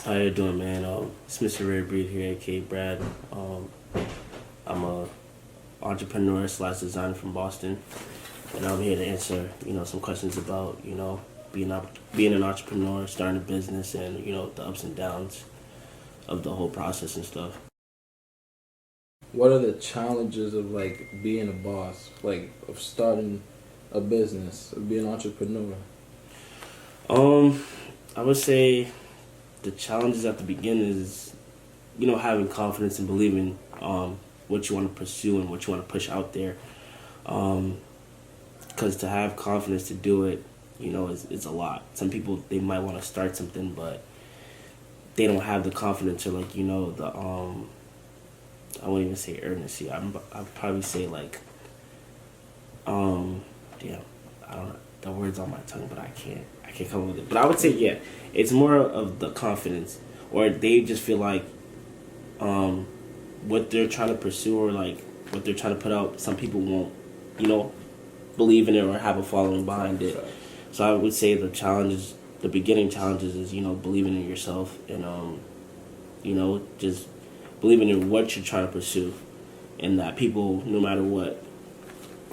How you doing, man? It's Mr. Rare Breed here, aka Brad. I'm a entrepreneur slash designer from Boston, and I'm here to answer some questions about being an entrepreneur, starting a business, and the ups and downs of the whole process and stuff. What are the challenges of like being a boss, like of starting a business, of being an entrepreneur? Um, I would say the challenges at the beginning is having confidence and believing what you want to pursue and what you want to push out there. Because to have confidence to do it, it's a lot. Some people, they might want to start something, but they don't have the confidence or the I won't even say urgency. I'd probably say damn, I don't know, the words on my tongue, but I can't come up with it. But I would say, yeah, it's more of the confidence, or they just feel like what they're trying to pursue, or like what they're trying to put out, some people won't, you know, believe in it or have a following behind it. So I would say the beginning challenges is believing in yourself, and just believing in what you're trying to pursue, and that people, no matter what,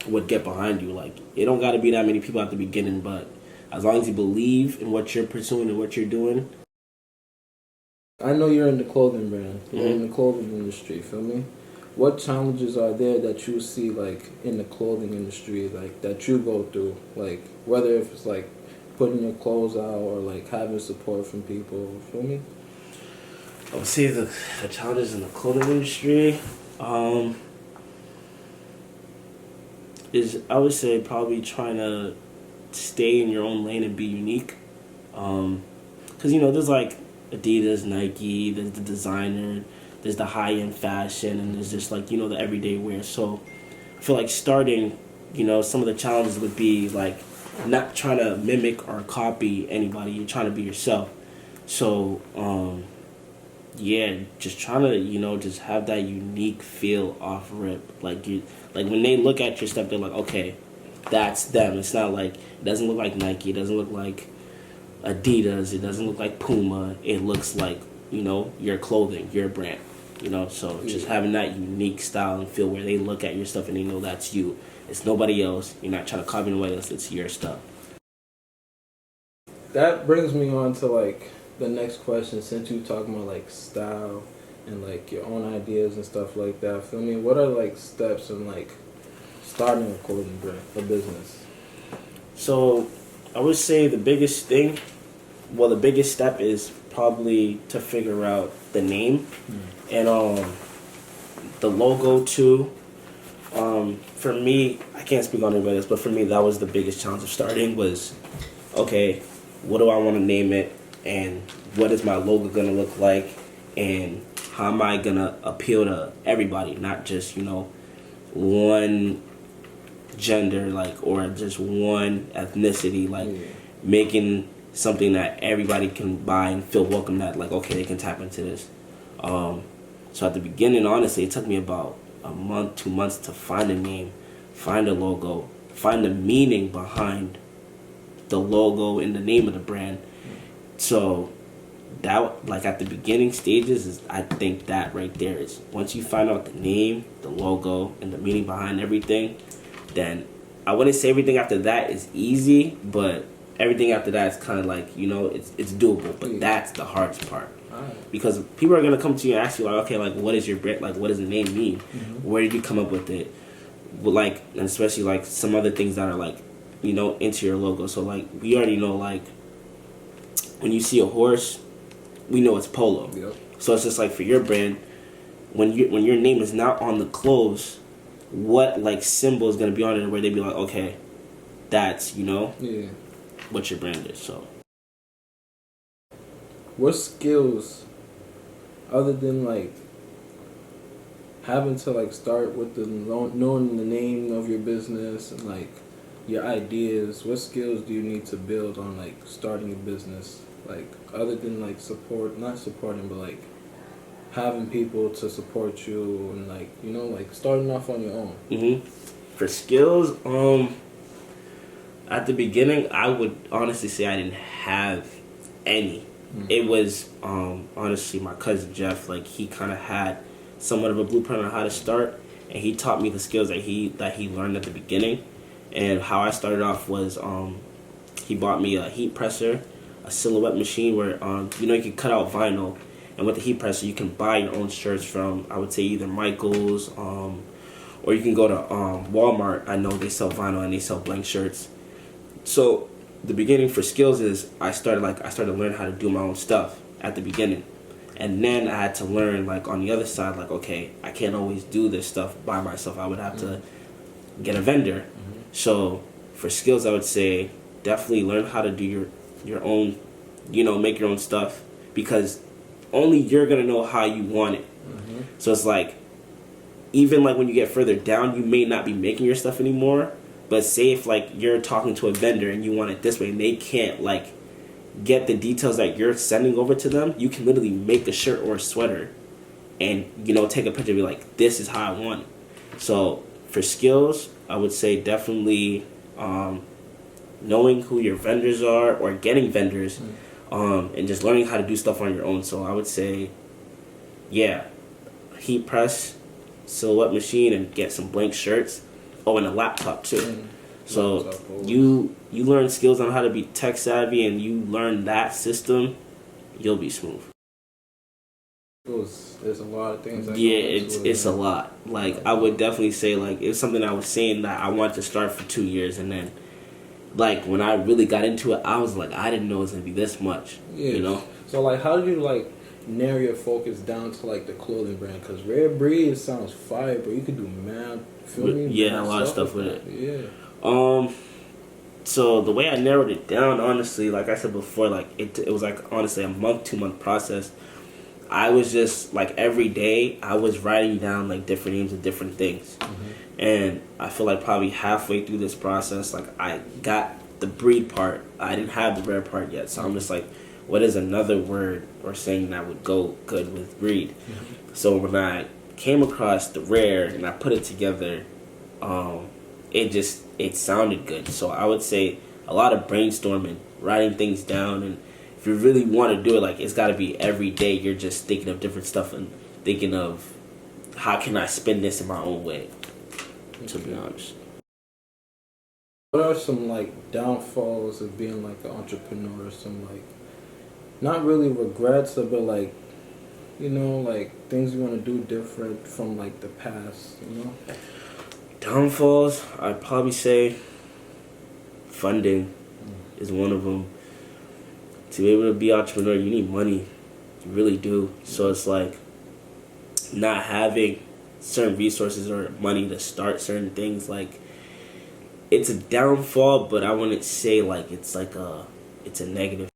would get behind you. Like, it don't got to be that many people at the beginning, but as long as you believe in what you're pursuing and what you're doing. I know you're in the clothing brand. You're Mm-hmm. in the clothing industry. Feel me? What challenges are there that you see like in the clothing industry, like that you go through, like whether if it's like putting your clothes out or like having support from people. Feel me? I would say the challenges in the clothing industry is, I would say, probably trying to stay in your own lane and be unique. Because there's like Adidas, Nike, there's the designer, there's the high end fashion, and there's just like the everyday wear. So I feel like starting, some of the challenges would be like not trying to mimic or copy anybody. You're trying to be yourself. So yeah, just trying to just have that unique feel off rip. Like when they look at your stuff, they're like, okay, that's them. It's not like, it doesn't look like Nike. It doesn't look like Adidas. It doesn't look like Puma. It looks like your clothing, your brand. So just having that unique style and feel where they look at your stuff and they know that's you. It's nobody else. You're not trying to copy nobody else. It's your stuff. That brings me on to like the next question. Since you talking about like style and like your own ideas and stuff like that, feel me? What are like steps in like starting a clothing brand, a business? So I would say the biggest step is probably to figure out the name and the logo too. For me, I can't speak on anybody else, but for me, that was the biggest challenge of starting was, okay, what do I want to name it, and what is my logo gonna look like, and how am I gonna appeal to everybody, not just one gender, like, or just one ethnicity, like making something that everybody can buy and feel welcome, that like, okay, they can tap into this. So at the beginning, honestly, it took me about a month, 2 months to find a name, find a logo, find the meaning behind the logo and the name of the brand. So that, like, at the beginning stages, is, I think that right there is, once you find out the name, the logo, and the meaning behind everything, then I wouldn't say everything after that is easy, but everything after that is kind of like, it's doable. But that's the hardest part. Because people are going to come to you and ask you, like, okay, like, what is your brand, like, what does the name mean? Where did you come up with it? But, like, and especially, like, some other things that are, like, into your logo. So, like, we already know, like, when you see a horse, we know it's Polo. Yep. So it's just like, for your brand, when your name is not on the clothes, what, like, symbol is going to be on it where they'd be like, okay, that's, what your brand is. So What skills, other than like having to like start with the knowing the name of your business and like your ideas, what skills do you need to build on like starting a business? Like other than like support, not supporting, but like having people to support you and like like starting off on your own. For skills, at the beginning, I would honestly say I didn't have any. it was honestly my cousin Jeff. Like he kind of had somewhat of a blueprint on how to start, and he taught me the skills that he learned at the beginning. And how I started off was he bought me a heat presser, a silhouette machine where you can cut out vinyl, and with the heat presser you can buy your own shirts from, I would say, either Michaels or you can go to Walmart. I know they sell vinyl and they sell blank shirts. So the beginning for skills is I started to learn how to do my own stuff at the beginning, and then I had to learn like on the other side, like, okay, I can't always do this stuff by myself. I would have to get a vendor. So for skills, I would say definitely learn how to do your own, make your own stuff, because only you're gonna know how you want it. So it's like, even like when you get further down, you may not be making your stuff anymore. But say if like you're talking to a vendor and you want it this way, and they can't like get the details that you're sending over to them, you can literally make a shirt or a sweater, and take a picture and be like, this is how I want it. So for skills, I would say definitely knowing who your vendors are or getting vendors, and just learning how to do stuff on your own. So I would say, yeah, heat press, silhouette machine, and get some blank shirts. Oh, and a laptop too. So you learn skills on how to be tech savvy, and you learn that system, you'll be smooth. There's a lot of things. Yeah, it's a lot. Like I would definitely say, like, it's something I was saying that I wanted to start for 2 years, and then like when I really got into it, I was like, I didn't know it was gonna be this much. Yeah. So like, how did you like narrow your focus down to like the clothing brand? Because Rare Breed sounds fire, but you could do mad. Yeah, a lot of stuff with it. Yeah. So the way I narrowed it down, honestly, like I said before, like it was like honestly a 2-month process. I was just like every day I was writing down like different names of different things, and I feel like probably halfway through this process, like I got the breed part. I didn't have the rare part yet, so I'm just like, what is another word or saying that would go good with breed? So when I came across the rare and I put it together, it sounded good. So I would say a lot of brainstorming, writing things down, and if you really want to do it, like, it's got to be every day. You're just thinking of different stuff and thinking of how can I spin this in my own way. To be honest. What are some like downfalls of being like an entrepreneur? Some like not really regrets, but like like things you want to do different from like the past. Downfalls, I'd probably say funding is one of them. To be able to be an entrepreneur, you need money. You really do. So it's like not having certain resources or money to start certain things, like, it's a downfall, but I wouldn't say like it's a negative